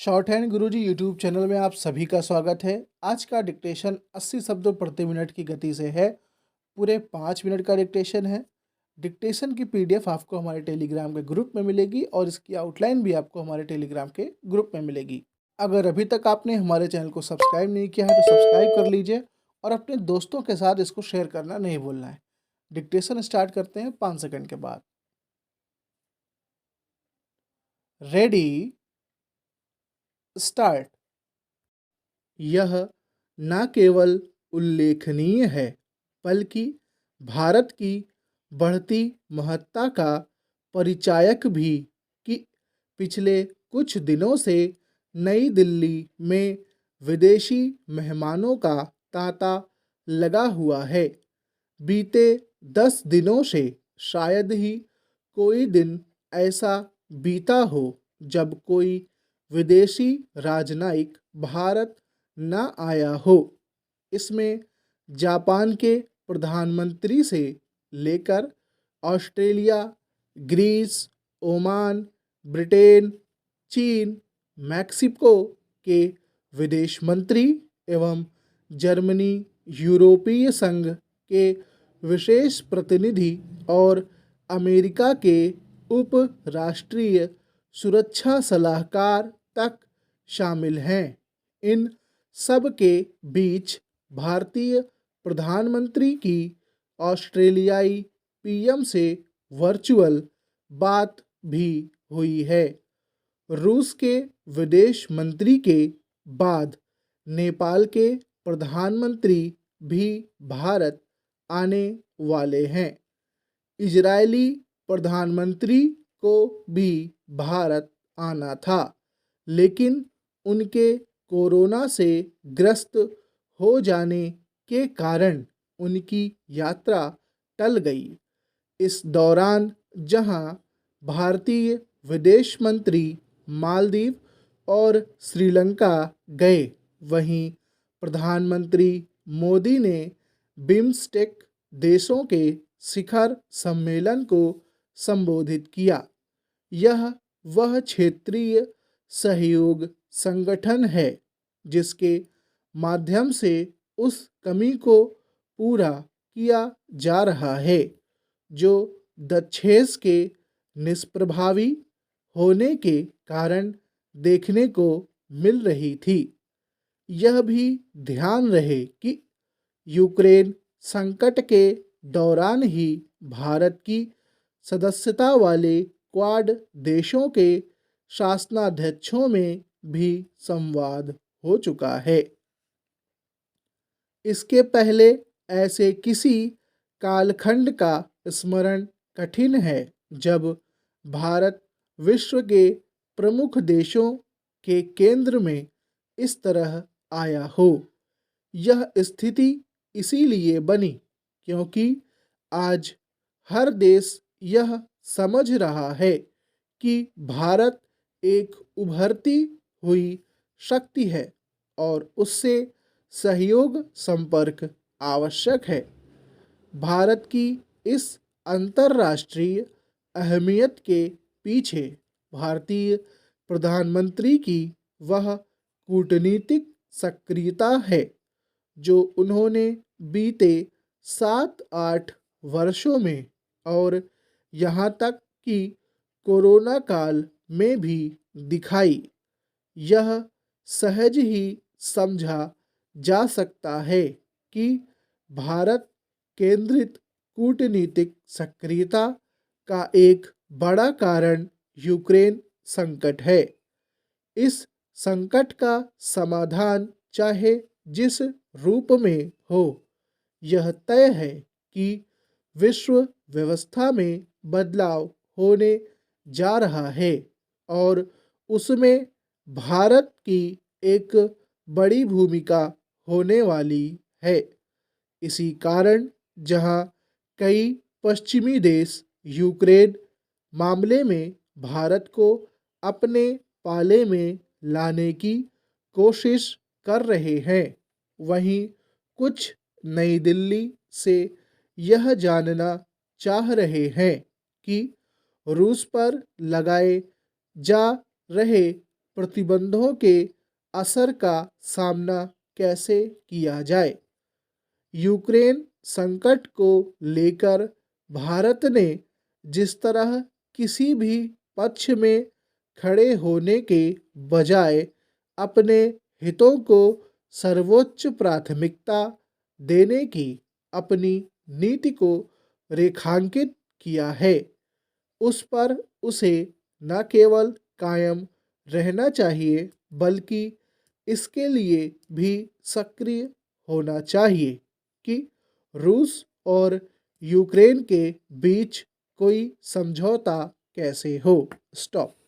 Short hand गुरुजी YouTube channel में आप सभी का स्वागत है। आज का डिक्टेशन 80 शब्दों प्रति मिनट की गति से है। पूरे 5 मिनट का डिक्टेशन है। डिक्टेशन की पीडीएफ आपको हमारे टेलीग्राम के ग्रुप में मिलेगी और इसकी आउटलाइन भी आपको हमारे टेलीग्राम के ग्रुप में मिलेगी। अगर अभी तक आपने हमारे चैनल को सब्सक्राइब नहीं किया है तो सब्सक्राइब कर लीजिए और अपने दोस्तों के साथ इसको शेयर करना नहीं भूलना है। डिक्टेशन स्टार्ट करते हैं 5 सेकंड के बाद। Ready, start. यह न केवल उल्लेखनीय है बल्कि भारत की बढ़ती महत्ता का परिचायक भी कि पिछले कुछ दिनों से नई दिल्ली में विदेशी मेहमानों का तांता लगा हुआ है। बीते 10 दिनों से शायद ही कोई दिन ऐसा बीता हो जब कोई विदेशी राजनयिक भारत न आया हो। इसमें जापान के प्रधानमंत्री से लेकर ऑस्ट्रेलिया, ग्रीस, ओमान, ब्रिटेन, चीन, मैक्सिको के विदेश मंत्री एवं जर्मनी, यूरोपीय संघ के विशेष प्रतिनिधि और अमेरिका के उप राष्ट्रीय सुरक्षा सलाहकार तक शामिल हैं। इन सब के बीच भारतीय प्रधानमंत्री की ऑस्ट्रेलियाई पीएम से वर्चुअल बात भी हुई है। रूस के विदेश मंत्री के बाद नेपाल के प्रधानमंत्री भी भारत आने वाले हैं। इजरायली प्रधानमंत्री को भी भारत आना था, लेकिन उनके कोरोना से ग्रस्त हो जाने के कारण उनकी यात्रा टल गई। इस दौरान जहां भारतीय विदेश मंत्री मालदीव और श्रीलंका गए, वहीं प्रधानमंत्री मोदी ने बिम्स्टेक देशों के शिखर सम्मेलन को संबोधित किया। यह वह क्षेत्रीय सहयोग संगठन है जिसके माध्यम से उस कमी को पूरा किया जा रहा है जो दक्षेस के निष्प्रभावी होने के कारण देखने को मिल रही थी। यह भी ध्यान रहे कि यूक्रेन संकट के दौरान ही भारत की सदस्यता वाले क्वाड देशों के शासनाध्यक्षों में भी संवाद हो चुका है। इसके पहले ऐसे किसी कालखंड का स्मरण कठिन है जब भारत विश्व के प्रमुख देशों के केंद्र में इस तरह आया हो। यह स्थिति इसीलिए बनी क्योंकि आज हर देश यह समझ रहा है कि भारत एक उभरती हुई शक्ति है और उससे सहयोग संपर्क आवश्यक है। भारत की इस अंतर्राष्ट्रीय अहमियत के पीछे भारतीय प्रधानमंत्री की वह कूटनीतिक सक्रियता है जो उन्होंने बीते 7-8 वर्षों में और यहाँ तक कि कोरोना काल में भी दिखाई। यह सहज ही समझा जा सकता है कि भारत केंद्रित कूटनीतिक सक्रियता का एक बड़ा कारण यूक्रेन संकट है। इस संकट का समाधान चाहे जिस रूप में हो, यह तय है कि विश्व व्यवस्था में बदलाव होने जा रहा है और उसमें भारत की एक बड़ी भूमिका होने वाली है। इसी कारण जहां कई पश्चिमी देश यूक्रेन मामले में भारत को अपने पाले में लाने की कोशिश कर रहे हैं, वहीं कुछ नई दिल्ली से यह जानना चाह रहे हैं कि रूस पर लगाए जा रहे प्रतिबंधों के असर का सामना कैसे किया जाए। यूक्रेन संकट को लेकर भारत ने जिस तरह किसी भी पक्ष में खड़े होने के बजाय अपने हितों को सर्वोच्च प्राथमिकता देने की अपनी नीति को रेखांकित किया है, उस पर उसे न केवल कायम रहना चाहिए बल्कि इसके लिए भी सक्रिय होना चाहिए कि रूस और यूक्रेन के बीच कोई समझौता कैसे हो। स्टॉप।